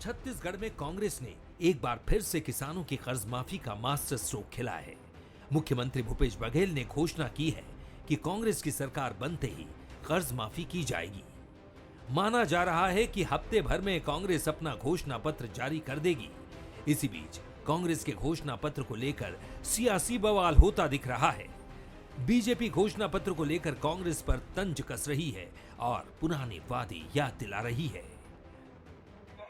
छत्तीसगढ़ में कांग्रेस ने एक बार फिर से किसानों की कर्ज माफी का मास्टर स्ट्रोक खेला है। मुख्यमंत्री भूपेश बघेल ने घोषणा की है कि कांग्रेस की सरकार बनते ही कर्ज माफी की जाएगी। माना जा रहा है कि हफ्ते भर में कांग्रेस अपना घोषणा पत्र जारी कर देगी। इसी बीच कांग्रेस के घोषणा पत्र को लेकर सियासी बवाल होता दिख रहा है। बीजेपी घोषणा पत्र को लेकर कांग्रेस पर तंज कस रही है और पुराने वादे याद दिला रही है।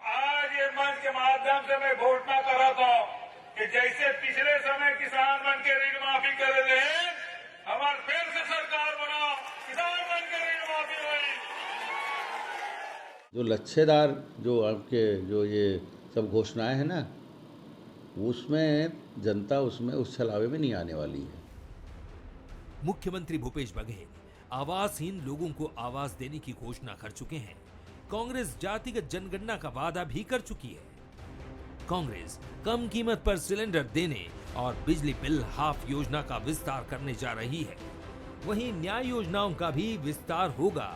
आज ये मंच के माध्यम से मैं घोषणा कर रहा था कि जैसे पिछले समय किसान बन के ऋण माफी कर रहे हैं, हमारे फिर से सरकार बना, किसान बन के ऋण माफी हुई। जो लच्छेदार जो आपके जो ये सब घोषणाएं हैं ना, उसमें जनता उसमें उस छलावे में नहीं आने वाली है। मुख्यमंत्री भूपेश बघेल आवासहीन लोगों को आवास देने की घोषणा कर चुके हैं। कांग्रेस जातिगत जनगणना का वादा भी कर चुकी है। कांग्रेस कम कीमत पर सिलेंडर देने और बिजली बिल हाफ योजना का विस्तार करने जा रही है। वहीं न्याय योजनाओं का भी विस्तार होगा।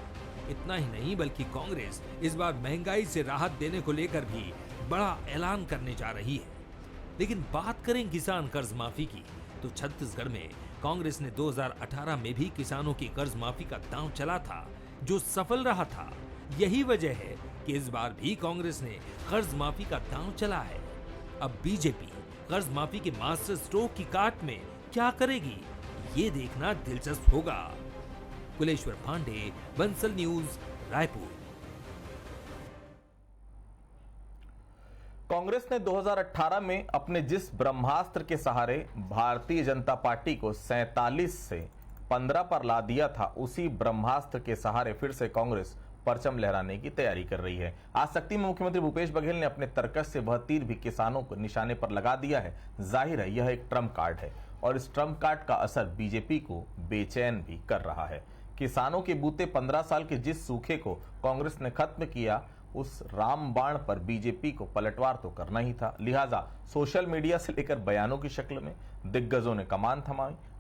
इतना ही नहीं बल्कि कांग्रेस इस बार महंगाई से राहत देने को लेकर भी बड़ा ऐलान करने जा रही है। लेकिन बात करें किसान कर्ज माफी की, तो छत्तीसगढ़ में कांग्रेस ने 2018 में भी किसानों की कर्ज माफी का दांव चला था, जो सफल रहा था। यही वजह है कि इस बार भी कांग्रेस ने कर्ज माफी का दांव चला है। अब बीजेपी कर्ज माफी के मास्टर स्ट्रोक की काट में क्या करेगी, ये देखना दिलचस्प होगा। कुलेश्वर पांडे, बंसल न्यूज, रायपुर। कांग्रेस ने 2018 में अपने जिस ब्रह्मास्त्र के सहारे भारतीय जनता पार्टी को 47 से 15 पर ला दिया था, उसी ब्रह्मास्त्र के सहारे फिर से कांग्रेस परचम लहराने की तैयारी कर रही है। आज शक्ति में मुख्यमंत्री भूपेश बघेल ने अपने तर्कश से वह तीर भी किसानों को निशाने पर लगा दिया है। जाहिर है यह एक ट्रम्प कार्ड है और इस ट्रम्प कार्ड का असर बीजेपी को बेचैन भी कर रहा है। किसानों के बूते 15 साल के जिस सूखे को कांग्रेस ने खत्म किया, उस रामबाण पर बीजेपी को पलटवार तो करना ही था। लिहाजा सोशल मीडिया से लेकर बयानों की शक्ल में दिग्गजों ने कमान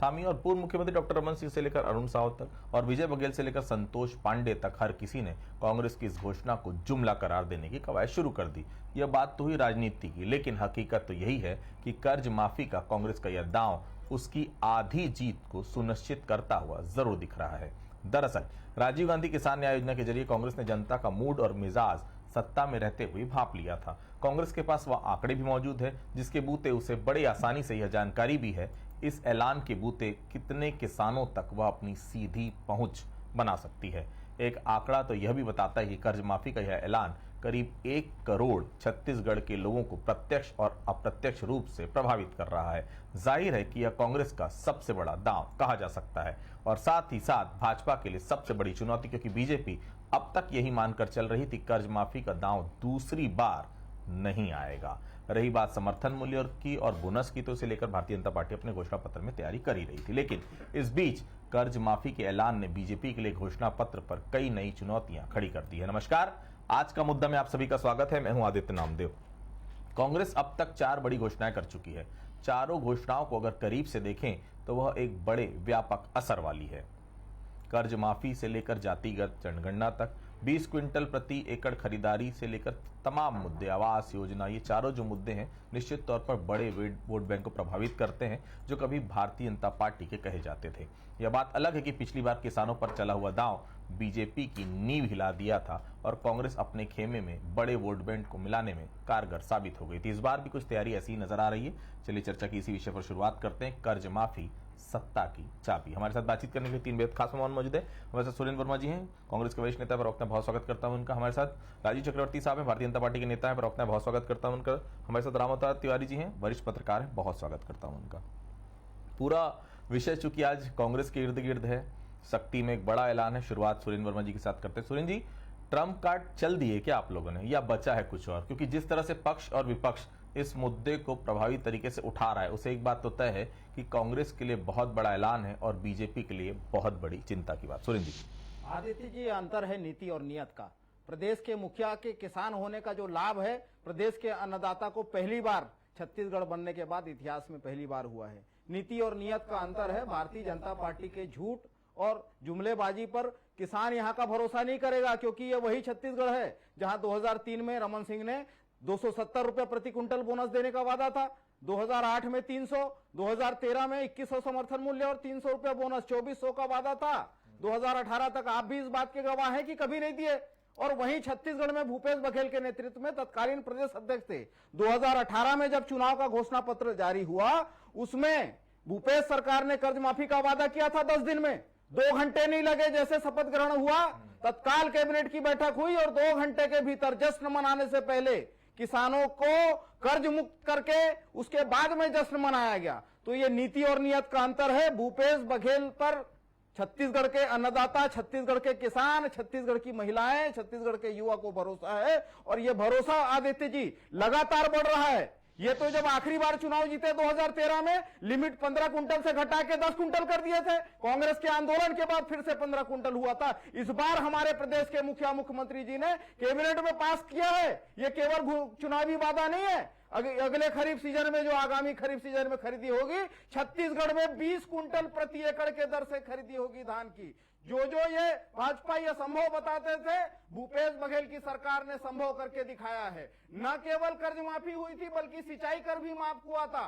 थामी और पूर्व मुख्यमंत्री डॉक्टर रमन सिंह से लेकर अरुण साव तक और विजय बघेल से लेकर संतोष पांडे तक हर किसी ने कांग्रेस की इस घोषणा को जुमला करार देने की कवायद शुरू कर दी। यह बात तो हुई राजनीति की, लेकिन हकीकत तो यही है कि कर्ज माफी का कांग्रेस का यह दांव उसकी आधी जीत को सुनिश्चित करता हुआ जरूर दिख रहा है। दरअसल राजीव गांधी किसान न्याय योजना के जरिए कांग्रेस ने जनता का मूड और मिजाज सत्ता में रहते हुए भांप लिया था। कांग्रेस के पास वह आंकड़े भी मौजूद है जिसके बूते उसे बड़ी आसानी से यह जानकारी भी है इस ऐलान के बूते कितने किसानों तक वह अपनी सीधी पहुंच बना सकती है। एक आंकड़ा तो यह भी बताता है कि कर्ज माफी का यह ऐलान करीब 1 करोड़ छत्तीसगढ़ के लोगों को प्रत्यक्ष और अप्रत्यक्ष रूप से प्रभावित कर रहा है। जाहिर है कि यह कांग्रेस का सबसे बड़ा दांव कहा जा सकता है और साथ ही साथ भाजपा के लिए सबसे बड़ी चुनौती, क्योंकि बीजेपी अब तक यही मानकर चल रही थी कर्ज माफी का दांव दूसरी बार नहीं आएगा। रही बात समर्थन मूल्य की और बोनस की, तो इसे लेकर भारतीय जनता पार्टी अपने घोषणा पत्र में तैयारी कर ही रही थी। लेकिन इस बीच कर्ज माफी के ऐलान ने बीजेपी के लिए घोषणा पत्र पर कई नई चुनौतियां खड़ी कर दी है। नमस्कार, आज का मुद्दा में आप सभी का स्वागत है। मैं हूं आदित्य नामदेव। कांग्रेस अब तक 4 बड़ी घोषणाएं कर चुकी है। चारों घोषणाओं को अगर करीब से देखें तो वह एक बड़े व्यापक असर वाली है। कर्ज माफी से लेकर जातिगत जनगणना तक, 20 क्विंटल प्रति एकड़ खरीदारी से लेकर तमाम मुद्दे, आवास योजना, ये चारों जो मुद्दे हैं निश्चित तौर पर बड़े वोट बैंक को प्रभावित करते हैं, जो कभी भारतीय जनता पार्टी के कहे जाते थे। यह बात अलग है कि पिछली बार किसानों पर चला हुआ दांव बीजेपी की नींव हिला दिया था और कांग्रेस अपने खेमे में बड़े वोट बैंक को मिलाने में कारगर साबित हो गई थी। इस बार भी कुछ तैयारी ऐसी नजर आ रही है। चलिए चर्चा की इसी विषय पर शुरुआत करते हैं। कर्ज माफी सत्ता की चाबी। हमारे साथ बातचीत करने के लिए 3 बेहद खास मेहमान मौजूद है। हमारे साथ सुरेंद्र वर्मा जी हैं, कांग्रेस के वरिष्ठ नेता, प्रवक्ता, बहुत स्वागत करता हूं उनका। हमारे साथ राजीव चक्रवर्ती साहब हैं, भारतीय जनता पार्टी के नेता हैं, प्रवक्ता, बहुत स्वागत करता हूं उनका। हमारे साथ रामअवतार तिवारी जी हैं, वरिष्ठ पत्रकार हैं, बहुत स्वागत करता हूं उनका। पूरा विषय चूंकि आज कांग्रेस के इर्द गिर्द है, शक्ति में एक बड़ा ऐलान है। शुरुआत सुरेंद्र वर्मा जी के साथ करते हैं। सुरेंद्र जी, ट्रम्प कार्ड चल दिए क्या आप लोगों ने, या बचा है कुछ और? क्योंकि जिस तरह से पक्ष और विपक्ष इस मुद्दे को प्रभावी तरीके से उठा रहा है, उसे एक बात तो तय है कि कांग्रेस के लिए बहुत बड़ा ऐलान है और बीजेपी के लिए बहुत बड़ी चिंता की बात। सुरेंद्र जी। आदित्य जी, अंतर है नीति और नियत का। प्रदेश के मुखिया के किसान होने का जो लाभ है, प्रदेश के अन्नदाता को पहली बार छत्तीसगढ़ बनने के बाद इतिहास में पहली बार हुआ है। नीति और नियत का अंतर है। भारतीय जनता पार्टी के झूठ और जुमलेबाजी पर किसान यहाँ का भरोसा नहीं करेगा, क्योंकि ये वही छत्तीसगढ़ है जहां 2003 में रमन सिंह ने 270 रुपए प्रति क्विंटल बोनस देने का वादा था। 2008 में 300, 2013 में 2100 समर्थन मूल्य और 300 रुपए बोनस, 2400 का वादा था। 2018 तक आप भी इस बात के गवाह हैं कि कभी नहीं दिए। और वहीं छत्तीसगढ़ में भूपेश बघेल के नेतृत्व में तत्कालीन प्रदेश अध्यक्ष थे। 2018 में जब चुनाव का घोषणा पत्र जारी हुआ, उसमें भूपेश सरकार ने कर्ज माफी का वादा किया था 10 दिन में। 2 घंटे नहीं लगे, जैसे शपथ ग्रहण हुआ तत्काल कैबिनेट की बैठक हुई और 2 घंटे के भीतर जश्न मनाने से पहले किसानों को कर्ज मुक्त करके उसके बाद में जश्न मनाया गया। तो ये नीति और नियत का अंतर है। भूपेश बघेल पर छत्तीसगढ़ के अन्नदाता, छत्तीसगढ़ के किसान, छत्तीसगढ़ की महिलाएं, छत्तीसगढ़ के युवा को भरोसा है और ये भरोसा आदित्य जी लगातार बढ़ रहा है। ये तो जब आखिरी बार चुनाव जीते 2013 में लिमिट 15 कुंटल से घटा के 10 कुंटल कर दिए थे। कांग्रेस के आंदोलन के बाद फिर से 15 कुंटल हुआ था। इस बार हमारे प्रदेश के मुख्यमंत्री जी ने कैबिनेट में पास किया है। ये केवल चुनावी वादा नहीं है। अगले खरीफ सीजन में, जो आगामी खरीफ सीजन में खरीदी होगी, छत्तीसगढ़ में 20 कुंटल प्रति एकड़ के दर से खरीदी होगी धान की। जो ये भाजपा ये संभव बताते थे, भूपेश बघेल की सरकार ने संभव करके दिखाया है। न केवल कर्ज माफी हुई थी बल्कि सिंचाई कर भी माफ हुआ था।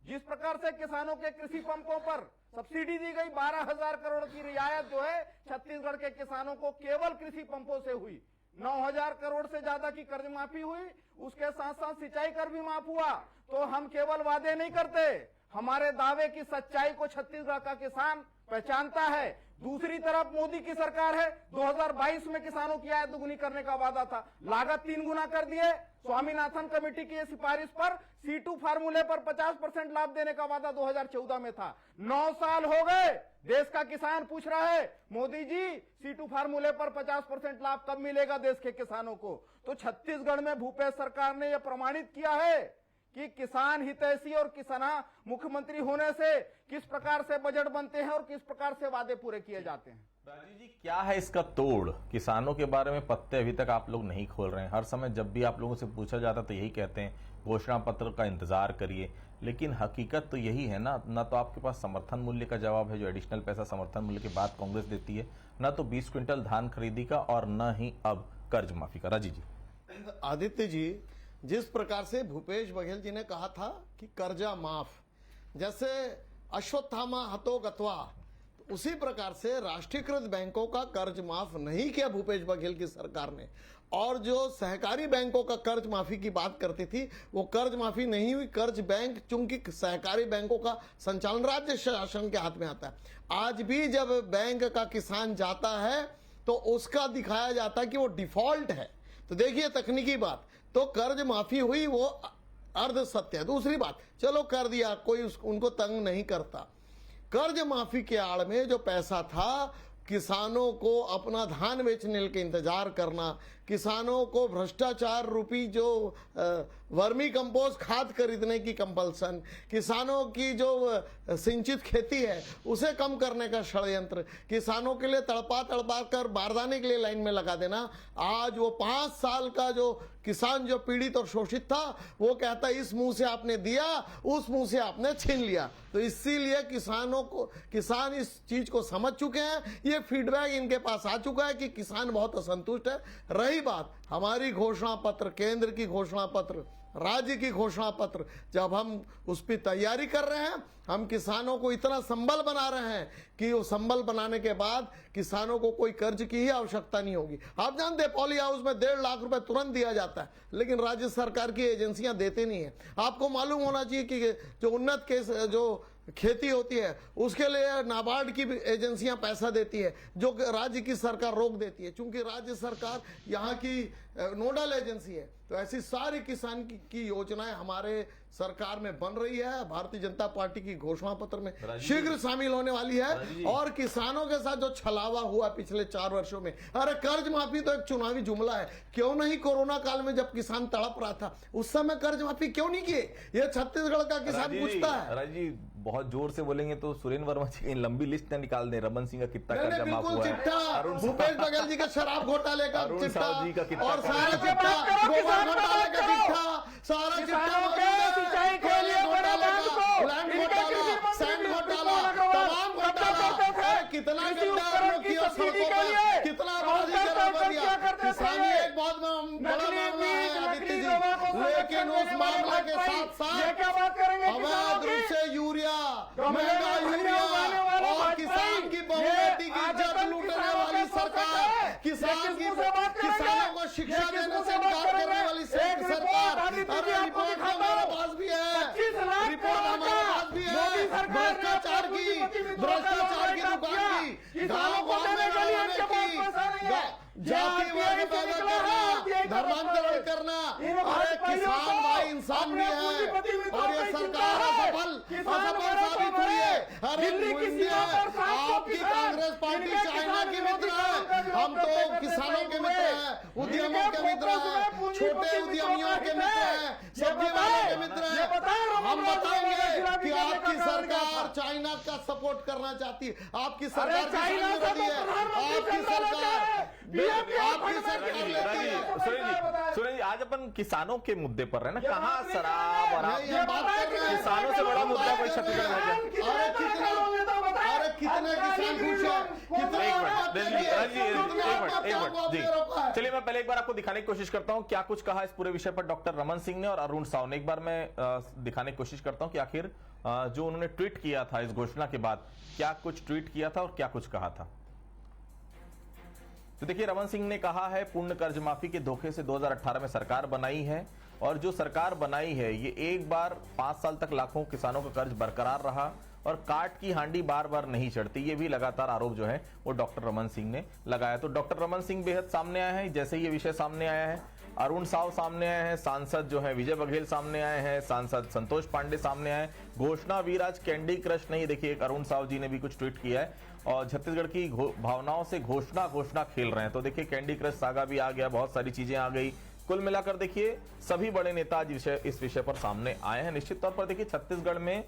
जिस प्रकार से किसानों के कृषि पंपों पर सब्सिडी दी गई, 12,000 करोड़ की रियायत जो है छत्तीसगढ़ के किसानों को केवल कृषि पंपों से हुई। 9,000 करोड़ से ज्यादा की कर्ज माफी हुई, उसके साथ साथ सिंचाई कर भी माफ हुआ। तो हम केवल वादे नहीं करते, हमारे दावे की सच्चाई को छत्तीसगढ़ का किसान पहचानता है। दूसरी तरफ मोदी की सरकार है, 2022 में किसानों की आय दोगुनी करने का वादा था, लागत 3 गुना कर दिए। स्वामीनाथन कमेटी की सिफारिश पर C2 फार्मूले पर 50% लाभ देने का वादा 2014 में था। 9 साल हो गए, देश का किसान पूछ रहा है, मोदी जी C2 फार्मूले पर 50% लाभ कब मिलेगा देश के किसानों को। तो छत्तीसगढ़ में भूपेश सरकार ने यह प्रमाणित किया है कि किसान हितैषी और किसाना मुख्यमंत्री होने से किस प्रकार से बजट बनते हैं और किस प्रकार से वादे पूरे किए जाते हैं। राजीव जी, क्या है इसका तोड़? किसानों के बारे में पत्ते अभी तक आप लोग नहीं खोल रहे हैं। हर समय जब भी आप लोगों से पूछा जाता तो यही कहते हैं घोषणा पत्र का इंतजार करिए, लेकिन हकीकत तो यही है ना तो आपके पास समर्थन मूल्य का जवाब है, जो एडिशनल पैसा समर्थन मूल्य के बाद कांग्रेस देती है, ना तो 20 क्विंटल धान खरीदी का, और न ही अब कर्ज माफी का। राजीव जी, आदित्य जी, जिस प्रकार से भूपेश बघेल जी ने कहा था कि कर्जा माफ, जैसे अश्वत्थामा हतो गत्वा, उसी प्रकार से राष्ट्रीयकृत बैंकों का कर्ज माफ नहीं किया भूपेश बघेल की सरकार ने। और जो सहकारी बैंकों का कर्ज माफी की बात करती थी, वो कर्ज माफी नहीं हुई। कर्ज बैंक, चूंकि सहकारी बैंकों का संचालन राज्य शासन के हाथ में आता है, आज भी जब बैंक का किसान जाता है तो उसका दिखाया जाता है कि वो डिफॉल्ट है। तो देखिए तकनीकी बात, तो कर्ज माफी हुई वो अर्ध सत्य है। दूसरी बात, चलो कर दिया, कोई उनको तंग नहीं करता। कर्ज माफी के आड़ में जो पैसा था, किसानों को अपना धान बेचने के इंतजार करना, किसानों को भ्रष्टाचार रूपी जो वर्मी कंपोस्ट खाद खरीदने की कंपल्सन, किसानों की जो सिंचित खेती है उसे कम करने का षड्यंत्र, किसानों के लिए तड़पा कर बारदाने के लिए लाइन में लगा देना। आज वो 5 साल का जो किसान जो पीड़ित और शोषित था, वो कहता है इस मुंह से आपने दिया, उस मुंह से आपने छीन लिया। तो इसीलिए किसान इस चीज को समझ चुके हैं। ये फीडबैक इनके पास आ चुका है कि किसान बहुत असंतुष्ट है। रही बात हमारी घोषणा पत्र, केंद्र की घोषणा पत्र, राज्य की घोषणा पत्र, जब हम उस पर तैयारी कर रहे हैं, हम किसानों को इतना संबल बना रहे हैं कि वो संबल बनाने के बाद किसानों को कोई कर्ज की ही आवश्यकता नहीं होगी। आप जानते हैं पॉली हाउस में 1.5 लाख रुपए तुरंत दिया जाता है, लेकिन राज्य सरकार की एजेंसियां देते नहीं है। आपको मालूम होना चाहिए कि जो उन्नत के जो खेती होती है उसके लिए नाबार्ड की एजेंसियां पैसा देती है, जो राज्य की सरकार रोक देती है, क्योंकि राज्य सरकार यहाँ की नोडल एजेंसी है। तो ऐसी सारी किसान की योजनाएं हमारे सरकार में बन रही है, भारतीय जनता पार्टी की घोषणा पत्र में शीघ्र शामिल होने वाली है। और किसानों के साथ जो छलावा हुआ पिछले 4 वर्षों में, अरे कर्ज माफी तो एक चुनावी जुमला है। क्यों नहीं कोरोना काल में जब किसान तड़प रहा था उस समय कर्ज माफी क्यों नहीं किए? ये छत्तीसगढ़ का किसान पूछता है। राजीव, बहुत जोर से बोलेंगे तो सुरेंद्र वर्मा जी की लंबी लिस्ट निकाल दें। रमन सिंह का कितना कर्जा माफ हुआ है, भूपेश बघेल जी का शराब घोटाले का चिट्ठा, और सारा चिट्ठा, गोबर घोटाले का चिट्ठा, सारा चिट्ठा, सिंचाई के लिए बड़ा बांध को, लैंड घोटाला, सैंड घोटाला, तमाम घोटाला, कितना गड्ढा किया सड़कों पर, कितना किसान एक बहुत बड़ा मामला है आदित्य जी। लेकिन उस मामले के साथ साथ अवैध रूप से यूरिया, महंगा यूरिया और किसान की बहुमती की इज्जत लूटने वाली सरकार, किसानों को शिक्षा देने से इनकार करने वाली सरकार। अरे रिपोर्ट हमारे पास भी है, रिपोर्ट हमारे पास भी है। भ्रष्टाचार की दुकान की, गाँव की, जातिवाद पैदा करना, धर्मांतरण करना। अरे किसान भाई इंसान भी है और ये सरकार असफल साबित हुई है। अरे इंडिया, आपकी कांग्रेस पार्टी चाइना की मित्र है, हम तो किसानों के मित्र हैं, उद्यमियों के मित्र हैं, छोटे उद्यमियों के मित्र हैं, सब्जी वालों के मित्र हैं। हम बताएंगे कि आपकी सरकार चाइना का सपोर्ट करना चाहती है, आपकी सरकार किसान विरोधी है, आपकी सरकार सुरेश जी, आज अपन किसानों के मुद्दे पर है ना, कहाँ शराब और किसानों से बड़ा मुद्दा कोई छत्तीसगढ़ में है? अरे कितने किसान खुश हैं? चलिए मैं पहले एक बार आपको दिखाने की कोशिश करता हूं क्या कुछ कहा इस पूरे विषय पर डॉक्टर रमन सिंह ने और अरुण साव ने। एक बार मैं दिखाने की कोशिश करता हूं कि आखिर जो उन्होंने ट्वीट किया था इस घोषणा के बाद, क्या कुछ ट्वीट किया था और क्या कुछ कहा था। तो देखिए, रमन सिंह ने कहा है, पूर्ण कर्ज माफी के धोखे से 2018 में सरकार बनाई है और जो सरकार बनाई है ये एक बार 5 साल तक लाखों किसानों का कर्ज बरकरार रहा और काट की हांडी बार बार नहीं चढ़ती। ये भी लगातार आरोप जो है वो डॉक्टर रमन सिंह ने लगाया। तो डॉक्टर रमन सिंह बेहद सामने आए हैं। जैसे ये विषय सामने आया है, अरुण साव सामने आए हैं, सांसद जो है विजय बघेल सामने आए हैं, सांसद संतोष पांडे सामने आए। घोषणा वीर आज कैंडी क्रश नहीं, देखिए एक अरुण साव जी ने भी कुछ ट्वीट किया है और छत्तीसगढ़ की भावनाओं से घोषणा खेल रहे हैं। तो देखिए कैंडी क्रश सागा भी आ गया, बहुत सारी चीजें आ गई। कुल मिलाकर देखिए सभी बड़े नेता आज इस विषय पर सामने आए हैं। निश्चित तौर पर देखिए छत्तीसगढ़ में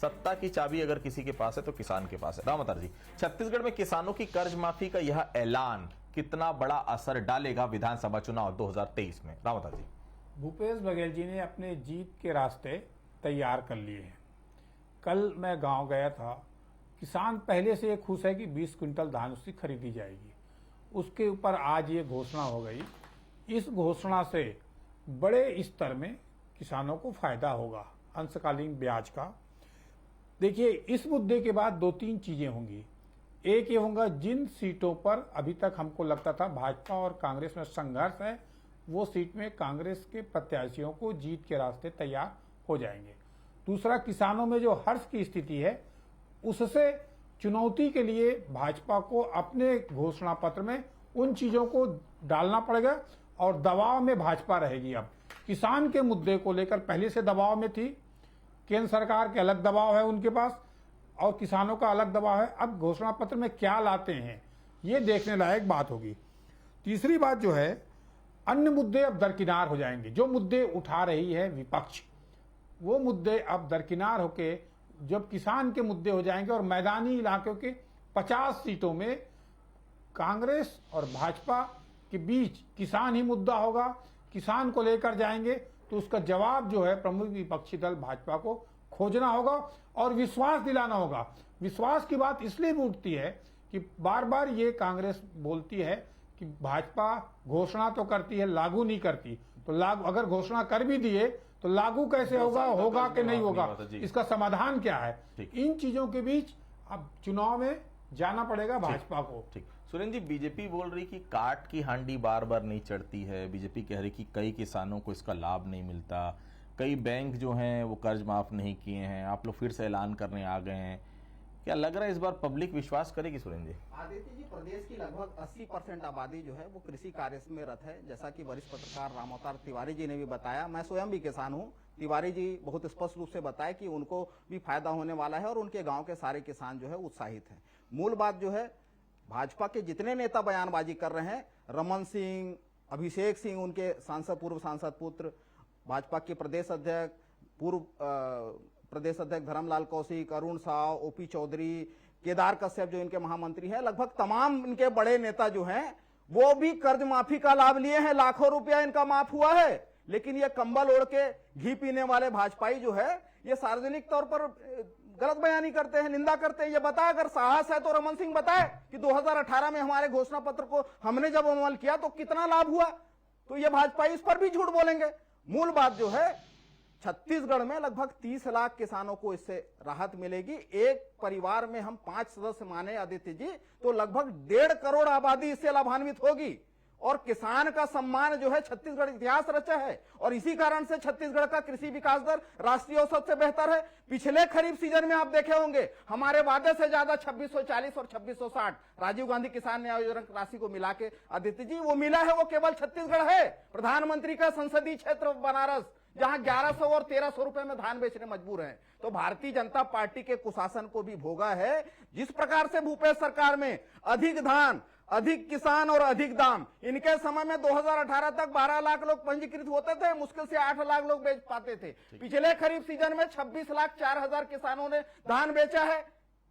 सत्ता की चाबी अगर किसी के पास है तो किसान के पास है। रामअवतार जी, छत्तीसगढ़ में किसानों की कर्ज माफी का यह ऐलान कितना बड़ा असर डालेगा विधानसभा चुनाव 2023 में? रामअवतार जी, भूपेश बघेल जी ने अपने जीत के रास्ते तैयार कर लिए हैं। कल मैं गांव गया था, किसान पहले से खुश है कि 20 क्विंटल धान उसकी खरीदी जाएगी। उसके ऊपर आज ये घोषणा हो गई। इस घोषणा से बड़े स्तर में किसानों को फायदा होगा अंशकालीन ब्याज का। देखिए, इस मुद्दे के बाद 2-3 चीजें होंगी। एक ये होगा, जिन सीटों पर अभी तक हमको लगता था भाजपा और कांग्रेस में संघर्ष है, वो सीट में कांग्रेस के प्रत्याशियों को जीत के रास्ते तैयार हो जाएंगे। दूसरा, किसानों में जो हर्ष की स्थिति है उससे चुनौती के लिए भाजपा को अपने घोषणा पत्र में उन चीजों को डालना पड़ेगा और दबाव में भाजपा रहेगी। अब किसान के मुद्दे को लेकर पहले से दबाव में थी, केंद्र सरकार के अलग दबाव है उनके पास और किसानों का अलग दबाव है। अब घोषणा पत्र में क्या लाते हैं ये देखने लायक बात होगी। तीसरी बात जो है, अन्य मुद्दे अब दरकिनार हो जाएंगे। जो मुद्दे उठा रही है विपक्ष, वो मुद्दे अब दरकिनार होके जब किसान के मुद्दे हो जाएंगे और मैदानी इलाकों के 50 सीटों में कांग्रेस और भाजपा के बीच किसान ही मुद्दा होगा, किसान को लेकर जाएंगे, तो उसका जवाब जो है प्रमुख विपक्षी दल भाजपा को खोजना होगा और विश्वास दिलाना होगा। विश्वास की बात इसलिए भी उठती है कि बार बार ये कांग्रेस बोलती है कि भाजपा घोषणा तो करती है, लागू नहीं करती। तो लागू अगर घोषणा कर भी दिए तो लागू कैसे होगा कि नहीं होगा, इसका समाधान क्या है? इन चीजों के बीच अब चुनाव में जाना पड़ेगा भाजपा को। ठीक, सुरेंद्र जी, बीजेपी बोल रही कि काट की हांडी बार बार नहीं चढ़ती है। बीजेपी कह रही कि कई किसानों को इसका लाभ नहीं मिलता, कई बैंक जो हैं वो कर्ज माफ नहीं किए हैं, आप लोग फिर से ऐलान करने आ गए हैं। क्या लग रहा है इस बार पब्लिक विश्वास करेगी? सुरेंद्र जी, आदित्य जी, प्रदेश की लगभग 80% आबादी जो है वो कृषि कार्य में रत है। जैसा कि वरिष्ठ पत्रकार रामअवतार तिवारी जी ने भी बताया, मैं स्वयं भी किसान हूँ। तिवारी जी बहुत स्पष्ट रूप से बताया कि उनको भी फायदा होने वाला है और उनके गांव के सारे किसान जो है उत्साहित हैं। मूल बात जो है, भाजपा के जितने नेता बयानबाजी कर रहे हैं, रमन सिंह, अभिषेक सिंह उनके सांसद, पूर्व सांसद पुत्र, भाजपा के प्रदेश अध्यक्ष, पूर्व प्रदेश अध्यक्ष धर्मलाल कौशिक, अरुण साव, ओपी चौधरी, केदार कश्यप जो इनके महामंत्री हैं, लगभग तमाम इनके बड़े नेता जो हैं वो भी कर्ज माफी का लाभ लिए हैं। लाखों रुपया इनका माफ हुआ है। लेकिन ये कंबल ओढ़ के घी पीने वाले भाजपाई जो है ये सार्वजनिक तौर पर गलत बयानी करते हैं, निंदा करते हैं। ये बताए, अगर साहस है तो रमन सिंह बताए कि 2018 में हमारे घोषणा पत्र को हमने जब अमल किया तो कितना लाभ हुआ। तो ये भाजपाई इस पर भी झूठ बोलेंगे। मूल बात जो है, छत्तीसगढ़ में लगभग 30 लाख किसानों को इससे राहत मिलेगी। एक परिवार में हम 5 सदस्य माने आदित्य जी, तो लगभग 1.5 करोड़ आबादी इससे लाभान्वित होगी। और किसान का सम्मान जो है छत्तीसगढ़ इतिहास रचा है, और इसी कारण से छत्तीसगढ़ का कृषि विकास दर राष्ट्रीय औसत से बेहतर है। पिछले खरीफ सीजन में आप देखे होंगे, हमारे वादे से ज्यादा 2640 और 2660 राजीव गांधी किसान न्याय योजना राशि को मिला के आदित्य जी वो मिला है, वो केवल छत्तीसगढ़ है। प्रधानमंत्री का संसदीय क्षेत्र बनारस, जहां 1100 और 1300 रुपए में धान बेचने मजबूर हैं। तो भारतीय जनता पार्टी के कुशासन को भी भोगा है। जिस प्रकार से भूपेश सरकार में अधिक धान, अधिक किसान और अधिक दाम, इनके समय में 2018 तक 12 लाख लोग पंजीकृत होते थे, मुश्किल से 8 लाख लोग बेच पाते थे। पिछले खरीफ सीजन में 26 लाख 4 हजार किसानों ने धान बेचा है।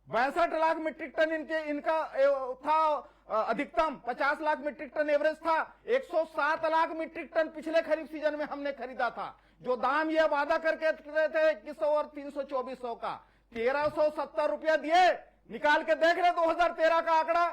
62 लाख मीट्रिक टन इनका था अधिकतम, 50 लाख मीट्रिक टन एवरेज था। 107 लाख मीट्रिक टन पिछले खरीफ सीजन में हमने खरीदा था। जो दाम ये वादा करके थे 2100 और 324 का, 1370 रुपया दिए। निकाल के देख रहे 2013 का आंकड़ा,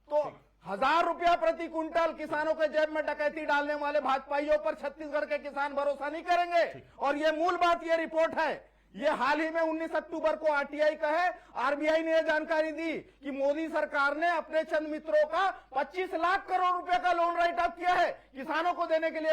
तो 1000 रुपया प्रति क्विंटल किसानों के जेब में डकैती डालने वाले भाजपाइयों पर छत्तीसगढ़ के किसान भरोसा नहीं करेंगे। और ये मूल बात, ये रिपोर्ट है, ये हाल ही में 19 अक्टूबर को आरटीआई का है। आरबीआई ने यह जानकारी दी कि मोदी सरकार ने अपने चंद मित्रों का 25 लाख करोड़ रुपए का लोन राइट ऑफ किया है। किसानों को देने के लिए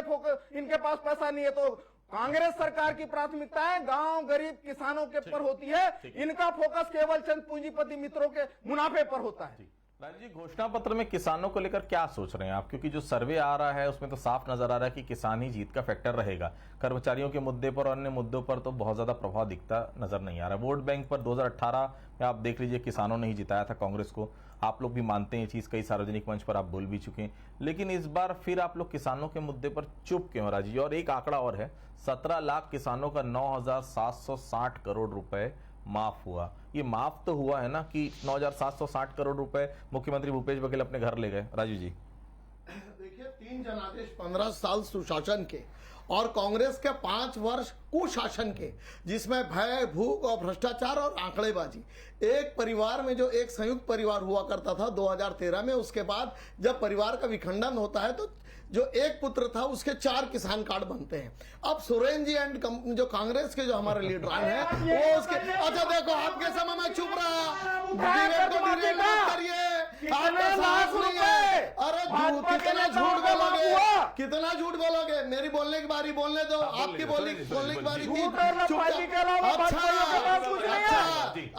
इनके पास पैसा नहीं है। तो कांग्रेस सरकार की प्राथमिकताएं गांव गरीब किसानों के पर होती है, इनका फोकस केवल चंद पूंजीपति मित्रों के मुनाफे पर होता है। राजू जी, घोषणा पत्र में किसानों को लेकर क्या सोच रहे हैं आप? क्योंकि जो सर्वे आ रहा है उसमें तो साफ नजर आ रहा है कि किसान ही जीत का फैक्टर रहेगा। कर्मचारियों के मुद्दे पर और अन्य मुद्दों पर तो बहुत ज्यादा प्रभाव दिखता नजर नहीं आ रहा। वोट बैंक पर 2018 में आप देख लीजिए, किसानों ने ही जिताया था कांग्रेस को। आप लोग भी मानते हैं ये चीज, कई सार्वजनिक मंच पर आप बोल भी चुके हैं। लेकिन इस बार फिर आप लोग किसानों के मुद्दे पर चुप क्यों, राजू जी? और एक आंकड़ा और है, 17 लाख किसानों का 9760 करोड़ रुपए माफ हुआ। ये माफ तो हुआ है ना कि 9760 करोड़ रुपए मुख्यमंत्री भूपेश बघेल अपने घर ले गए? राजू जी देखिए, 3 जनादेश 15 साल सुशासन के और कांग्रेस के 5 वर्ष कुशासन के, जिसमें भय, भूख और भ्रष्टाचार और आंकड़ेबाजी। एक परिवार में जो एक संयुक्त परिवार हुआ करता था 2013 में, उसके बाद जब परिवार का विखंडन होता है तो जो एक पुत्र था उसके 4 किसान कार्ड बनते हैं। अब सुरेन जी एंड जो कांग्रेस के जो हमारे लीडरान हैं वो उसके, अच्छा देखो आपके समय में चुप रहा, डिबेट को डिबेट मत करिए, आपका साहस नहीं है। अरे कितना झूठ बोलोगे, कितना झूठ बोलोगे? मेरी बोलने की बारी बोलने दो, आपकी बोलने की बारी थी। अच्छा,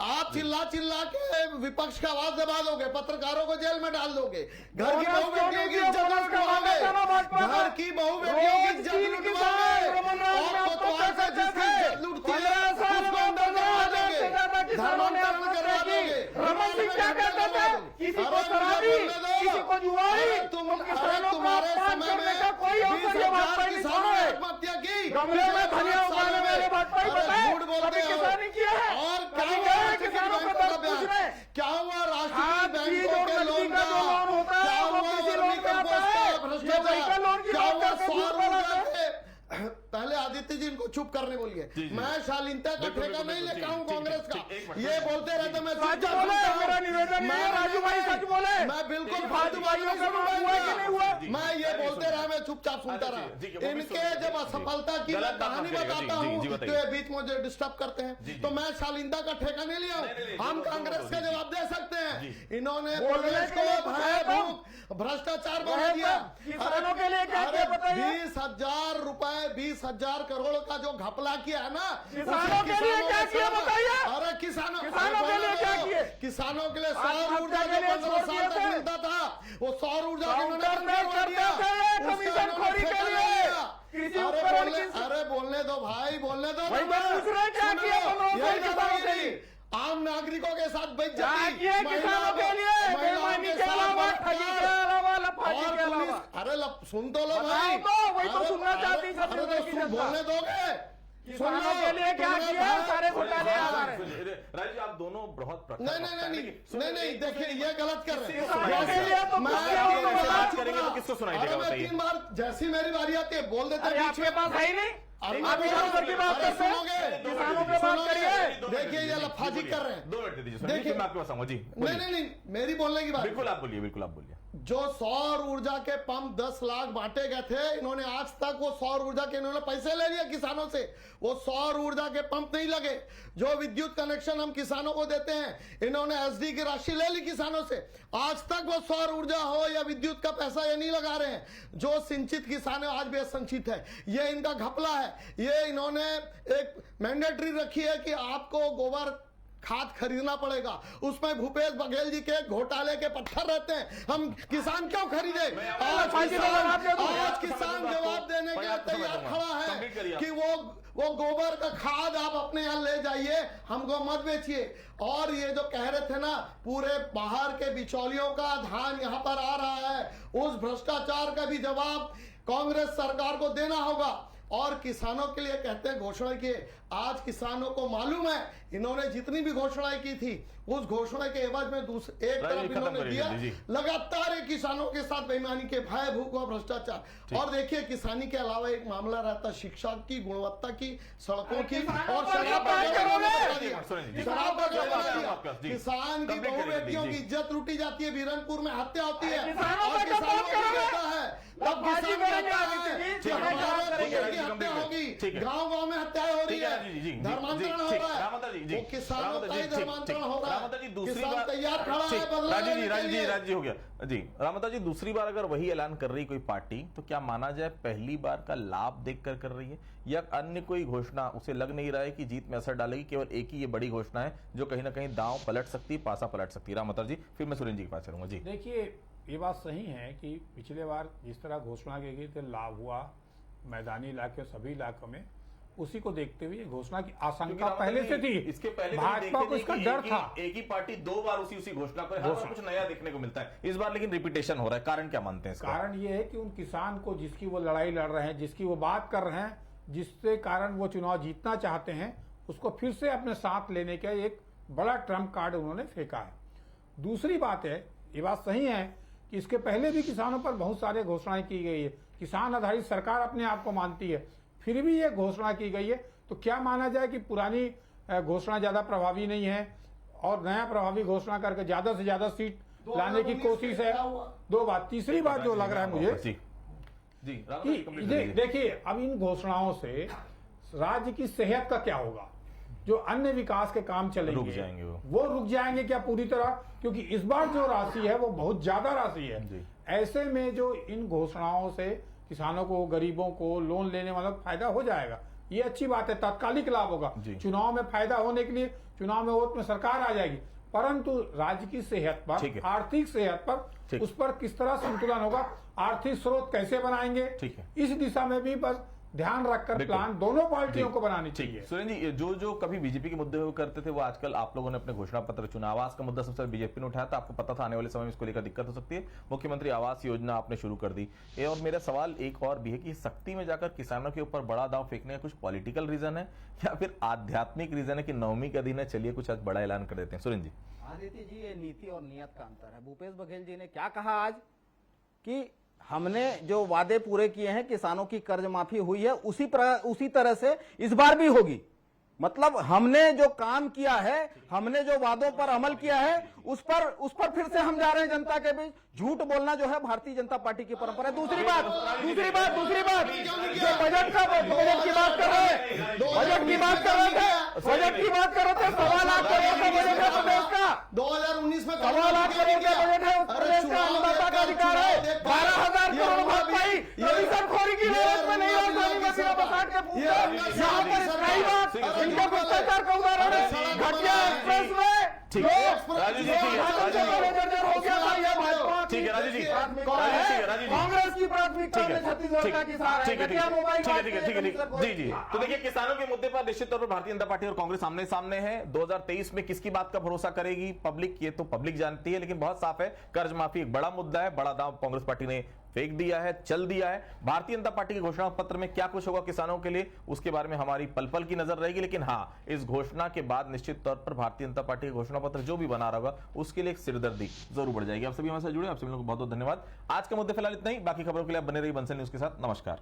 आप चिल्ला के विपक्ष का आवाज दबा दोगे, पत्रकारों को जेल में डाल दोगे, घर की बहू बेटियों की इज्जत लुटवाओगे, घर की बहू बेटियों की इज्जत लुटवाओगे, और कोतवाल से जिसकी इज्जत लुटती है उसको अंदर करवा दोगे, धर्मांतरण करवा दोगे। रमन सिंह क्या कहते थे? किसी को शराबी, किसी को जुआरी, तुम्हारे समय में 20,000 किसानों ने आत्महत्या की, गमले में धनिया उगाने वाले भाजपाई बताए, झूठ बोलते हो। किसानी किया है। और क्या हुआ किसानों को दर्द पूछ रहे, क्या हुआ राष्ट्रीय बैंकों के लोन का, क्या हुआ भ्रष्टाचार, क्या हुआ सौर ऊर्जा के? पहले आदित्य जी इनको चुप करने बोलिए। मैं शालीनता का ठेका नहीं लेता हूँ कांग्रेस का, ये बोलते रहते मैं मेरा निवेदन है, राजू भाई सच बोले। मैं बिल्कुल फालतू बातों का हुआ कि नहीं हुआ, मैं ये बोलते रहा, मैं चुपचाप सुनता रहा। इनके जब असफलता की मैं कहानी बताता हूँ तो ये बीच में डिस्टर्ब करते हैं, तो मैं शालीनता का ठेका नहीं लिया हूँ। हम कांग्रेस का जवाब दे सकते हैं। इन्होंने प्रदेश को भय, भूख, भ्रष्टाचार बना दिया। किसानों के लिए क्या क्या बताइए? 20,000 रुपए, 20,000 करोड़ का जो घपला किया है ना, किसानों के लिए क्या किया बताइए? अरे किसानों के लिए क्या किए? किसानों के लिए सौर ऊर्जा जो 15 साल तक मिलता था, वो सौर ऊर्जा अरे बोलने दो भाई, बोलने दो। आम नागरिकों के साथ बेइज्जती, किसानों के लिए अरे सुन तो लो भाई, वही तो सुनना चाहती है। अरे बोलने दोगे? किसानों के लिए क्या किया? सारे घोटाले आ रहे हैं। राजू, आप दोनों बहुत नहीं, देखिए ये गलत कर रहे हैं। किसको सुनाई देगा? मैं 3 बार जैसी मेरी बारी आती है बोल देते हैं, आपके पास है ही नहीं। अरे आप किसानों की बात अरे करते हैं? सुनोगे? किसानों पे बात करिए। देखिए ये लफाजी कर रहे हैं। 2 मिनट दीजिए, देखिए- देखिए मैं आपके पास आऊंगा जी। नहीं, मेरी बोलने की बात। बिल्कुल आप बोलिए, बिल्कुल आप बोलिए। जो सौर ऊर्जा के पंप 10 लाख बांटे गए थे, इन्होंने आज तक वो सौर ऊर्जा के इन्होंने पैसे ले लिए किसानों से। वो सौर ऊर्जा के पंप नहीं लगे। जो विद्युत कनेक्शन हम किसानों को देते हैं, इन्होंने एसडी की राशि ले ली किसानों से। आज तक वो सौर ऊर्जा हो या विद्युत का पैसा ये नहीं लगा रहे हैं। जो सिंचित किसान है आज भी असंचित है, ये इनका घपला है। ये इन्होंने एक मैंडेटरी रखी है कि आपको गोबर खाद खरीदना पड़ेगा। उसमें भूपेश बघेल जी के घोटाले के पत्थर रहते हैं। हम किसान क्यों खरीदे? आज किसान जवाब देने के लिए तैयार खड़ा है कि वो गोबर का खाद आप अपने यहाँ ले जाइए, हमको मत बेचिए। और ये जो कह रहे थे ना, पूरे बाहर के बिचौलियों का धान यहाँ पर आ रहा है, उस भ्रष्टाचार का भी जवाब कांग्रेस सरकार को देना होगा। और किसानों के लिए कहते हैं घोषणा किए। आज किसानों को मालूम है इन्होंने जितनी भी घोषणाएं की थी, उस घोषणा के एवज में एक तरफ इन्होंने दिया, लगातार एक किसानों के साथ बेईमानी के, भय, भूख और भ्रष्टाचार। और देखिए किसानी के अलावा एक मामला रहता शिक्षा की गुणवत्ता की, सड़कों की, और शराब का किसान की बहु बेटियों की इज्जत लूटी जाती है। बीरनपुर में हत्या होती है और किसानों को कहता है, तब किसान कहता है कि हमारे पुत्र की हत्या होगी। गांव-गांव में हत्याएं हो रही है, धर्मांतरण हो रहा है, वो किसानों का ही धर्मांतरण हो रहा है। किसान तैयार खड़ा है बदलाव लेने के लिए। राजी हो गया जी। रामता जी, दूसरी बार अगर वही ऐलान कर रही कोई पार्टी, तो क्या माना जाए पहली बार का लाभ देखकर कर रही है, या अन्य कोई घोषणा उसे लग नहीं रहा है कि जीत में असर डालेगी? केवल एक ही ये बड़ी घोषणा है जो कहीं ना कहीं दांव पलट सकती है, पासा पलट सकती है। रामता जी, फिर मैं सुरेंद्र जी के पास चलूंगा जी। देखिए, ये बात सही है कि पिछले बार जिस तरह घोषणा की गई थी, लाभ हुआ मैदानी इलाके, सभी इलाकों में, उसी को देखते हुए घोषणा की आशंका पहले से थी। इसके पहले भाजपा को इसका डर था। एक ही पार्टी 2 बार उसी घोषणा पर, हर बार कुछ नया देखने को मिलता है। इस बार लेकिन रिपीटेशन हो रहा है, कारण क्या मानते हैं इसका? कारण ये है कि उन किसान को जिसकी वो लड़ाई लड़ रहे हैं, जिसकी वो बात कर रहे हैं, जिससे कारण वो चुनाव जीतना चाहते हैं, उसको फिर से अपने साथ लेने का एक बड़ा ट्रम्प कार्ड उन्होंने फेंका है। दूसरी बात है, ये बात सही है कि इसके पहले भी किसानों पर बहुत सारे घोषणाएं की गई है। किसान आधारित सरकार अपने आप को मानती है, फिर भी ये घोषणा की गई है। तो क्या माना जाए कि पुरानी घोषणा ज्यादा प्रभावी नहीं है और नया प्रभावी घोषणा करके ज्यादा से ज्यादा सीट लाने की कोशिश है? 2 बात। तीसरी बात जो लग रहा है मुझे जी, देखिए, अब इन घोषणाओं से राज्य की सेहत का क्या होगा? जो अन्य विकास के काम चलेंगे रुक जाएंगे, वो रुक जाएंगे क्या पूरी तरह? क्योंकि इस बार जो राशि है वो बहुत ज्यादा राशि है। ऐसे में जो इन घोषणाओं से किसानों को, गरीबों को, लोन लेने वालों को फायदा हो जाएगा, ये अच्छी बात है, तात्कालिक लाभ होगा। चुनाव में फायदा होने के लिए चुनाव में वोट में सरकार आ जाएगी, परंतु राज्य की सेहत पर, आर्थिक सेहत पर, उस पर किस तरह संतुलन होगा, आर्थिक स्रोत कैसे बनाएंगे, इस दिशा में भी बस ध्यान रखकर प्लान दोनों पार्टियों को बनानी चाहिए। सुरेंद्र जी, जो कभी बीजेपी के मुद्दे करते थे, वो आजकल आप लोगों ने अपने घोषणा पत्र चुना। आवास का मुद्दा सबसे बीजेपी ने उठाया था, आपको पता था आने वाले समय में इसको लेकर दिक्कत हो सकती है। मुख्यमंत्री आवास योजना आपने शुरू कर दी। और मेरा सवाल एक और भी है कि सख्ती में जाकर किसानों के ऊपर बड़ा दाव फेंकने का कुछ पॉलिटिकल रीजन है या फिर आध्यात्मिक रीजन है कि नवमी का दिन है, चलिए कुछ आज बड़ा ऐलान कर देते हैं? सुरेंद्र जी, आदित्य जी, ये नीति और नियत का अंतर है। भूपेश बघेल जी ने क्या कहा आज कि हमने जो वादे पूरे किए हैं, किसानों की कर्ज माफी हुई है, उसी तरह से इस बार भी होगी। मतलब हमने जो काम किया है, हमने जो वादों पर अमल किया है, उस पर फिर से हम जा रहे हैं जनता के बीच। झूठ बोलना जो है भारतीय जनता पार्टी की परंपरा है। दूसरी बात जो बजट की बात कर रहे थे, बजट की बात कर रहे थे, 1.25 लाख करोड़ का बजट है प्रदेश का। 2019 में 1.25 लाख करोड़ का बजट है प्रदेश का, अन्नदाता का अधिकार है। 12,000 करोड़ भरपाई रविशंखोरी की जरूरत में नहीं है। यहाँ पर कई बात इनका भ्रष्टाचार का उदाहरण है। घटिया एक्सप्रेस में राजू जी, ठीक है राजू जी, कांग्रेस की प्राथमिकता में छत्तीसगढ़ का किसान है। जी। तो देखिए, किसानों के मुद्दे पर निश्चित तौर पर भारतीय जनता पार्टी और कांग्रेस आमने सामने है। 2023 में किसकी बात का भरोसा करेगी पब्लिक, ये तो पब्लिक जानती है, लेकिन बहुत साफ है कर्ज माफी एक बड़ा मुद्दा है, बड़ा दांव कांग्रेस पार्टी ने फेंक दिया है, चल दिया है। भारतीय जनता पार्टी के घोषणा पत्र में क्या कुछ होगा किसानों के लिए, उसके बारे में हमारी पल पल की नजर रहेगी। लेकिन हाँ, इस घोषणा के बाद निश्चित तौर पर भारतीय जनता पार्टी का घोषणा पत्र जो भी बना रहा होगा, उसके लिए एक सिरदर्दी जरूर बढ़ जाएगी। आप सभी हमारे साथ जुड़े, आप सभी लोगों को बहुत बहुत धन्यवाद। आज के मुद्दे फिलहाल इतना ही, बाकी खबरों के लिए आप बने रहिए बंसल न्यूज के साथ। नमस्कार।